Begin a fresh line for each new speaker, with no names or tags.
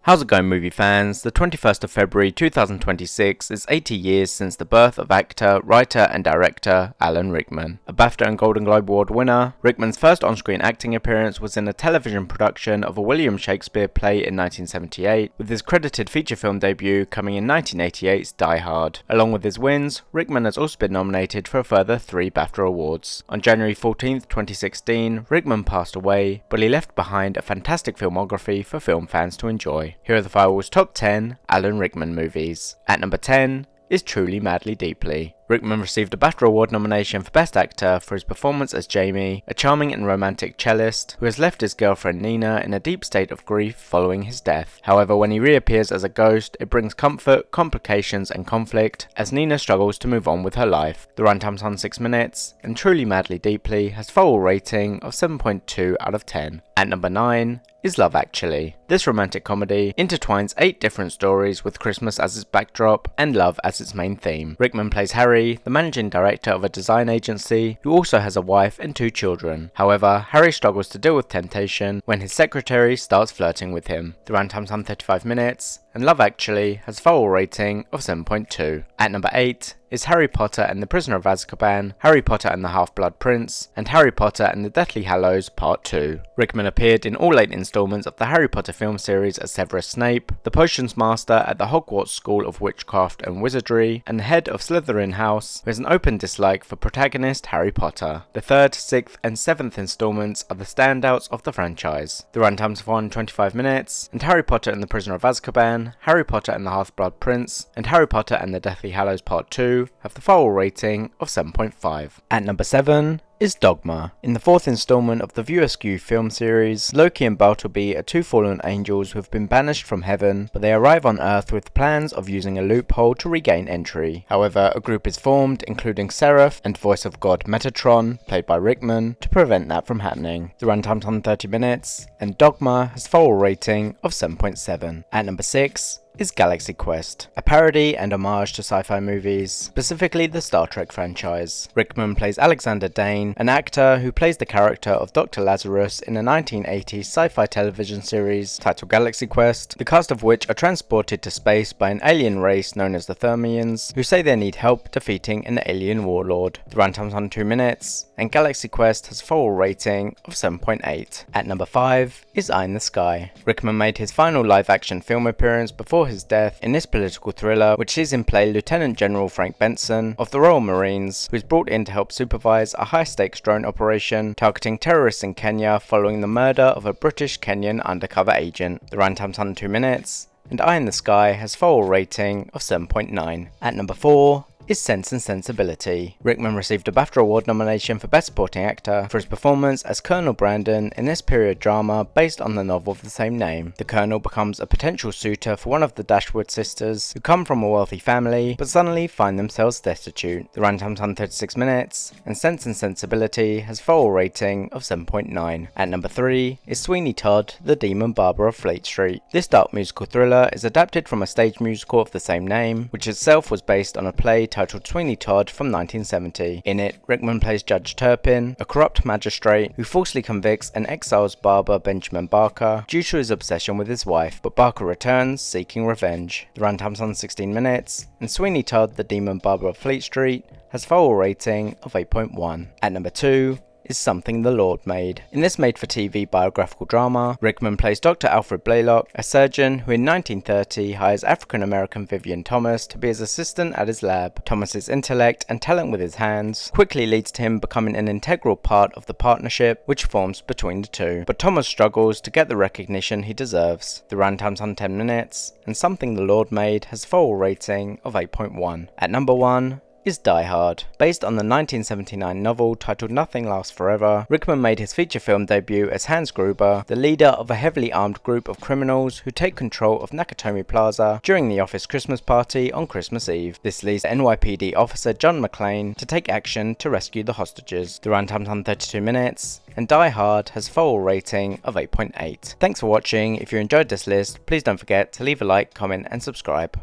How's it going, movie fans? The 21st of February 2026 is 80 years since the birth of actor, writer and director Alan Rickman. A BAFTA and Golden Globe Award winner, Rickman's first on-screen acting appearance was in a television production of a William Shakespeare play in 1978, with his credited feature film debut coming in 1988's Die Hard. Along with his wins, Rickman has also been nominated for a further 3 BAFTA awards. On January 14, 2016, Rickman passed away, but he left behind a fantastic filmography for film fans to enjoy. Here are the Firewall's top 10 Alan Rickman movies. At number 10 is Truly Madly Deeply. Rickman received a BAFTA Award nomination for Best Actor for his performance as Jamie, a charming and romantic cellist who has left his girlfriend Nina in a deep state of grief following his death. However, when he reappears as a ghost, it brings comfort, complications and conflict as Nina struggles to move on with her life. The runtime's on 6 minutes, and Truly Madly Deeply has Firewall rating of 7.2 out of 10. At number 9 is Love Actually. This romantic comedy intertwines 8 different stories with Christmas as its backdrop and love as its main theme. Rickman plays Harry, the managing director of a design agency who also has a wife and 2 children. However, Harry struggles to deal with temptation when his secretary starts flirting with him. The runtime's on 35 minutes, and Love Actually has Firewall rating of 7.2. At number 8 is Harry Potter and the Prisoner of Azkaban, Harry Potter and the Half-Blood Prince, and Harry Potter and the Deathly Hallows Part 2. Rickman appeared in all 8 installments of the Harry Potter film series as Severus Snape, the Potions Master at the Hogwarts School of Witchcraft and Wizardry, and the head of Slytherin House, who has an open dislike for protagonist Harry Potter. The 3rd, 6th, and 7th installments are the standouts of the franchise. The runtime's 125 minutes, and Harry Potter and the Prisoner of Azkaban, Harry Potter and the Half-Blood Prince, and Harry Potter and the Deathly Hallows Part 2 have the Firewall rating of 7.5. At number 7 is Dogma. In the 4th installment of the View Askew film series, Loki and Bartleby are 2 fallen angels who have been banished from heaven, but they arrive on Earth with plans of using a loophole to regain entry. However, a group is formed, including Seraph and voice of God Metatron, played by Rickman, to prevent that from happening. The runtime's on 30 minutes, and Dogma has Firewall rating of 7.7. At number 6 is Galaxy Quest, a parody and homage to sci-fi movies, specifically the Star Trek franchise. Rickman plays Alexander Dane, an actor who plays the character of Dr. Lazarus in a 1980s sci-fi television series titled Galaxy Quest, the cast of which are transported to space by an alien race known as the Thermians, who say they need help defeating an alien warlord. The runtime's on 2 minutes, and Galaxy Quest has a Firewall rating of 7.8. At number 5 is Eye in the Sky. Rickman made his final live-action film appearance before his death in this political thriller, which sees him play Lieutenant General Frank Benson of the Royal Marines, who is brought in to help supervise a high-stakes drone operation targeting terrorists in Kenya following the murder of a British-Kenyan undercover agent. The runtime's on 2 minutes, and Eye in the Sky has Firewall rating of 7.9. At number 4 is Sense and Sensibility. Rickman received a BAFTA Award nomination for Best Supporting Actor for his performance as Colonel Brandon in this period drama based on the novel of the same name. The Colonel becomes a potential suitor for one of the Dashwood sisters, who come from a wealthy family but suddenly find themselves destitute. The runtime's on 36 minutes, and Sense and Sensibility has Firewall rating of 7.9. At number 3 is Sweeney Todd, the Demon Barber of Fleet Street. This dark musical thriller is adapted from a stage musical of the same name, which itself was based on a play titled Sweeney Todd from 1970. In it, Rickman plays Judge Turpin, a corrupt magistrate who falsely convicts and exiles barber Benjamin Barker due to his obsession with his wife, but Barker returns seeking revenge. The runtime's on 16 minutes, and Sweeney Todd, the Demon Barber of Fleet Street has Firewall rating of 8.1. At number 2 is Something the Lord Made. In this made-for-TV biographical drama, Rickman plays Dr. Alfred Blaylock, a surgeon who in 1930 hires African-American Vivian Thomas to be his assistant at his lab. Thomas's intellect and talent with his hands quickly leads to him becoming an integral part of the partnership which forms between the two, but Thomas struggles to get the recognition he deserves. The runtime's on 10 minutes, and Something the Lord Made has a Firewall rating of 8.1. At number 1 is Die Hard. Based on the 1979 novel titled Nothing Lasts Forever, Rickman made his feature film debut as Hans Gruber, the leader of a heavily armed group of criminals who take control of Nakatomi Plaza during the office Christmas party on Christmas Eve. This leads NYPD officer John McClane to take action to rescue the hostages. The runtime's on 32 minutes, and Die Hard has a Firewall rating of 8.8. Thanks for watching. If you enjoyed this list, please don't forget to leave a like, comment and subscribe.